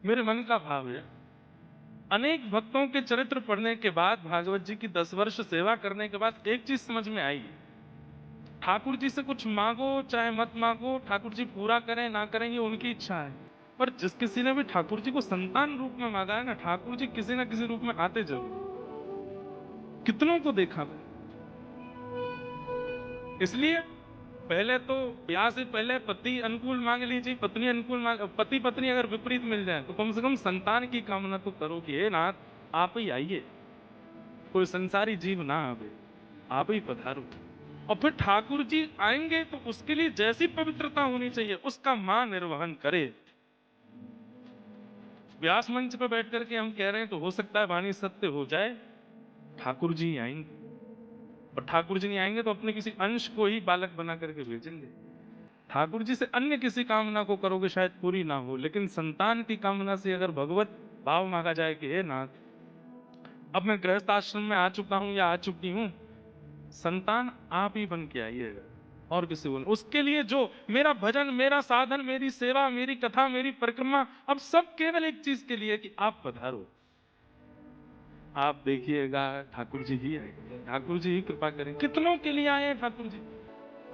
मेरे मन का भाव है, अनेक भक्तों के चरित्र पढ़ने के बाद, भागवत जी की 10 वर्ष सेवा करने के बाद एक चीज समझ में आई। ठाकुर जी से कुछ मांगो चाहे मत मांगो, ठाकुर जी पूरा करें ना करें ये उनकी इच्छा है। पर जिस किसी ने भी ठाकुर जी को संतान रूप में मांगा है ना, ठाकुर जी किसी ना किसी रूप में आते जरूर। कितनों को देखा मैं। इसलिए पहले तो ब्याह से पहले पति अनुकूल मांग लीजिए, पत्नी अनुकूल मांग, पति पत्नी अगर विपरीत मिल जाए तो कम से कम संतान की कामना तो करो कि हे नाथ आप ही आइए, कोई संसारी जीव ना आवे, आप ही पधारो। और फिर ठाकुर जी आएंगे तो उसके लिए जैसी पवित्रता होनी चाहिए उसका मान निर्वहन करे। व्यास मंच पर बैठ करके हम कह रहे हैं तो हो सकता है वाणी सत्य हो जाए, ठाकुर जी आएंगे। और ठाकुर जी नहीं आएंगे तो अपने किसी अंश को ही बालक बना करके भेजेंगे। ठाकुर जी से अन्य किसी कामना को करोगे शायद पूरी ना हो, लेकिन संतान की कामना से अगर भगवत भाव मांगा जाए कि हे नाथ अब मैं गृहस्थ आश्रम में आ चुका हूं या आ चुकी हूं, संतान आप ही बन के आइएगा और किसी को। उसके लिए जो मेरा भजन, मेरा साधन, मेरी सेवा, मेरी कथा, मेरी परिक्रमा, अब सब केवल एक चीज के लिए कि आप पधारो। आप देखिएगा ठाकुर जी ही आएंगे, ठाकुर जी ही कृपा करें। कितनों के लिए आए हैं ठाकुर जी?